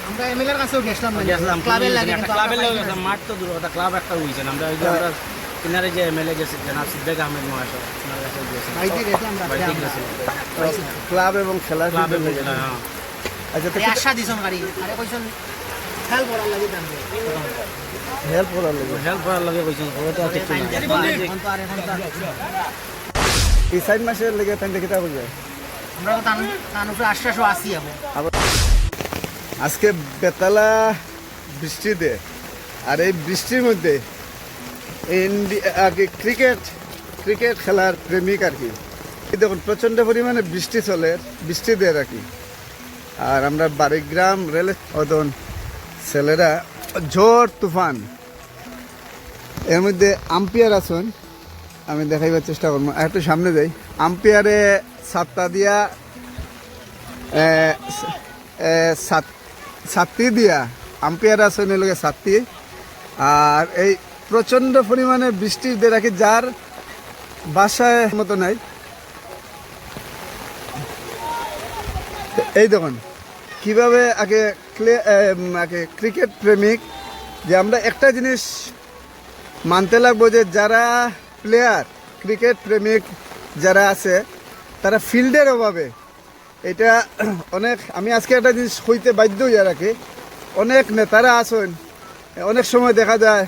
আমরা এমএলএর কাছেও গেছিলাম গেছিলাম ক্লাবের লাগে কিন্তু ক্লাবের লাগে গেছিলাম, মাঠ তো দূর কথা, ক্লাব একটা হয়েছে আমরা ওই যে আমরা কিনারে যে এমএলএ গেছে জনাব সিদ্দিক আহমেদ মহাশয় ওনার কাছে গেছিলাম, বাড়িতে গেছিলাম বাড়িতে গেছিলাম ক্লাব এবং খেলার ক্লাবে জন্য গেছিলাম। হ্যাঁ আচ্ছা তো আশা দিছন গাড়ি আরে কইছন খেল করার লাগে জানবে হেল্প করার লাগে হেল্প করার লাগে কইছেন ও তো ঠিক না এখন তো আর এই 4 মাসের লাগে তাই কিতা বলবে আমরা তান উপরে আশ্বাসও আসি আবার আজকে বেতালা বৃষ্টিতে আর এই বৃষ্টির মধ্যে আগে ক্রিকেট খেলার প্রেমিক আর কি এই দেখুন প্রচণ্ড পরিমাণে বৃষ্টি চলে বৃষ্টি দেয় আর কি আর আমরা বাড়িগ্রাম রেল অদন ছেলেরা ঝড় তুফান এর মধ্যে আম্পায়ার আছেন আমি দেখাইবার চেষ্টা করবো একটু সামনে যাই আম্পায়ারে সাতটা দিয়া সাতটি দিয়া আম্পায়ার আছেন এর লগে সাতটি আর এই প্রচণ্ড পরিমাণে বৃষ্টি দিয়ে রাখি যার বাসায় মতো নাই এই দেখুন কিভাবে আগে ক্রিকেট প্রেমিক যে আমরা একটা জিনিস মানতে লাগবো যে যারা প্লেয়ার ক্রিকেট প্রেমিক যারা আছে তারা ফিল্ডের অভাবে এটা অনেক আমি আজকে একটা জিনিস হইতে বাধ্য হইয়া রাখি অনেক নেতারা আছেন অনেক সময় দেখা যায়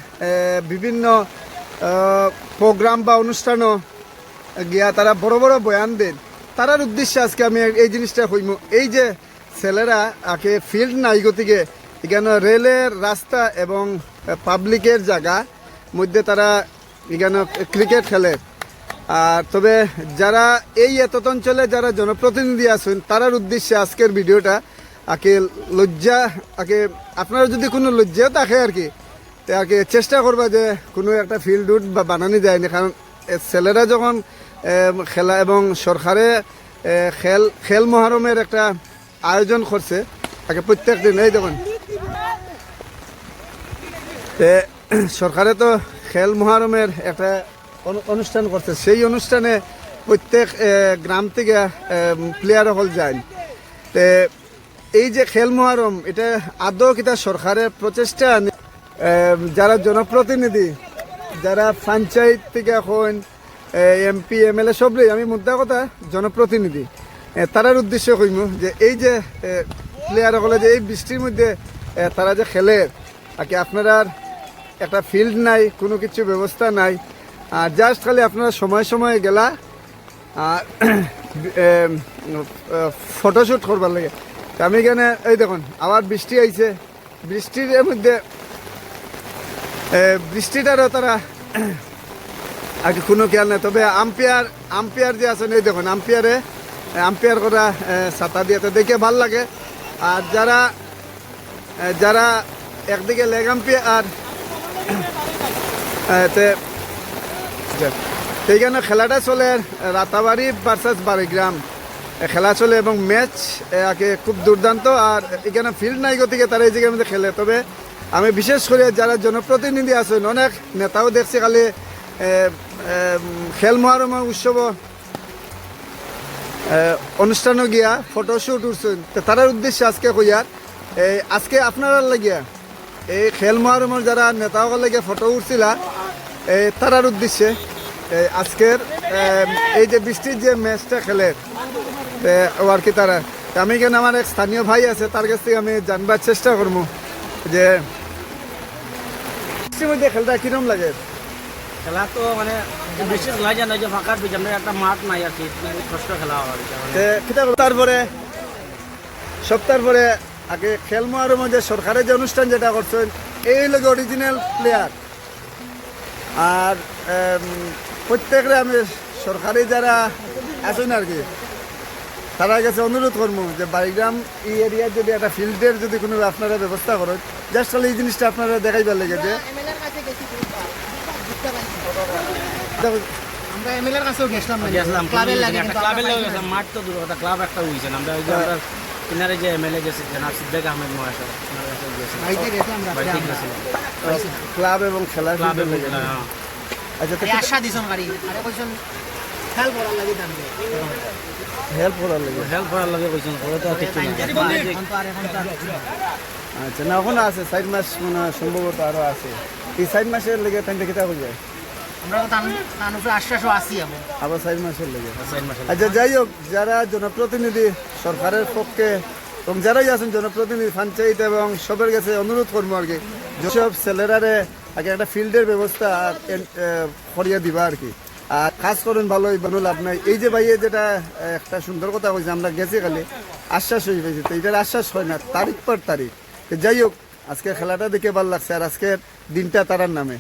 বিভিন্ন প্রোগ্রাম বা অনুষ্ঠানও গিয়া তারা বড় বড় বয়ান দেন তারার উদ্দেশ্যে আজকে আমি এই জিনিসটা কইম এই যে ছেলেরা আগে ফিল্ড নাই গতিকে এখানে রেলের রাস্তা এবং পাবলিকের জায়গা মধ্যে তারা এখানে ক্রিকেট খেলে আর তবে যারা এই এত অঞ্চলে যারা জনপ্রতিনিধি আছেন তারার উদ্দেশ্যে আজকের ভিডিওটা আগে লজ্জা আগে আপনারা যদি কোনো লজ্জাও থাকে আর কি আগে চেষ্টা করবা যে কোনো একটা ফিল্ড রুট বা বানানো যায় না কারণ ছেলেরা যখন খেলা এবং সরকারে খেল মহারমের একটা আয়োজন করছে আগে প্রত্যেক দিন এই দেখুন সরকারে তো খেল মহারমের একটা অনুষ্ঠান করছে সেই অনুষ্ঠানে প্রত্যেক গ্রাম থেকে প্লেয়ার হল যায় এই যে খেল মহারম এটা আদৌ কিতা সরকারের প্রচেষ্টা যারা জনপ্রতিনিধি যারা পঞ্চায়েত থেকে এখন এমপি এমএলএ সবই আমি মুদ্রা কথা জনপ্রতিনিধি তারার উদ্দেশ্য কইম যে এই যে প্লেয়ার হলে যে এই বৃষ্টির মধ্যে তারা যে খেলে আর কি আপনারা একটা ফিল্ড নাই কোনো কিছু ব্যবস্থা নাই আর জাস্ট খালি আপনারা সময় সময় গেলা আর ফটোশ্যুট করবার লাগে আমি এখানে এই দেখুন আবার বৃষ্টি আইছে বৃষ্টির মধ্যে বৃষ্টিটারও তারা আর কি কোনো খেয়াল নেই তবে আম্পায়ার যে আছেন এই দেখুন আম্পায়ার করা ছাতা দিয়ে তো দেখে ভাল লাগে আর যারা একদিকে লেগ আম্পায়ার সেইখানে খেলাটা চলে রাতাবাড়ি ভার্সাস বাড়িগ্রাম খেলা চলে এবং ম্যাচ আগে খুব দুর্দান্ত আর এখানে ফিল্ড নাই গতিকে তারা এই জায়গার মধ্যে খেলে তবে আমি বিশেষ করে যারা জনপ্রতিনিধি আছেন অনেক নেতাও দেখছি খালি খেল মহারম উৎসব অনুষ্ঠানও গিয়া ফটোশ্যুট উঠছেন তারার উদ্দেশ্যে আজকে কইয়ার আজকে আপনারা লাগিয়া এই খেল মহারমের যারা নেতাও লাগিয়া ফটো উঠছিলা তারার উদ্দেশ্যে আজকের এই যে বৃষ্টির যে ম্যাচটা খেলে আর কি তারা আমি কেন আমার এক স্থানীয় ভাই আছে তার কাছ থেকে আমি জানবার চেষ্টা করবো যে বৃষ্টির মধ্যে খেলটা কিরম লাগে খেলা তো মানে বেশি খেলা যায় না যে ফাঁকার পিছনে আমরা একটা মাঠ নাই আর কি কষ্ট খেলা হয় তারপরে সপ্তাহ পরে আগে খেল মহারমের যে সরকারের যে অনুষ্ঠান যেটা করছেন এই লোক অরিজিনাল প্লেয়ার আর প্রত্যেকরে আমি সরকারি যারা আছেন আর কি তারা কাছে অনুরোধ করবো যে বাড়িগ্রাম এই এরিয়ার যদি একটা ফিল্ডের যদি কোনো আপনারা ব্যবস্থা করেন জাস্ট তাহলে এই জিনিসটা আপনারা দেখাইবার লেগে যে আমরা এমএলএর কাছেও গেছিলাম ক্লাবের লাগে গেছিলাম, মাঠ তো দূর কথা, ক্লাব একটা হয়েছে আমরা ওই যে আমরা কিনারে যে এমএলএ গেছে জনাব সিদ্দিক আহমেদ মহাশয় ওনার কাছে গেছিলাম, বাড়িতে গেছিলাম বাড়িতে গেছিলাম ক্লাব এবং খেলার ক্লাবে জন্য গেছিলাম। হ্যাঁ আচ্ছা আশা দিছন গাড়ি আরে কইছন খেল করার লাগে জানবে হেল্প করার লাগে হেল্প করার লাগে কইছেন পরে তো আর কিছু না এখন তো আর আচ্ছা না ওখানে আছে 4 মাস মানে হয় সম্ভবত আরো আছে এই 4 মাসের লেগে তাই কিতা হয়ে যায় আমরা তো তার উপরে আশ্বাসও আসি আমি আবার 4 মাসের লেগে সাইড মাসে আচ্ছা যাই হোক যারা জনপ্রতিনিধি সরকারের পক্ষে এবং যারাই আছেন জনপ্রতিনিধি পঞ্চায়েত এবং সবার কাছে অনুরোধ করবো আর কি যেসব ছেলেরারে আগে একটা ফিল্ডের ব্যবস্থা করিয়ে দিবা আর কি আর কাজ করেন ভালোই বানু লাভ নাই এই যে ভাইয়ে যেটা একটা সুন্দর কথা কইছে আমরা গেছি খালি আশ্বাস হয়ে গেছে তো এটার আশ্বাস হয় না তারিখ পর তারিখ তো যাই হোক আজকে খেলাটা দেখে ভালো লাগছে আর আজকের দিনটা তারার নামে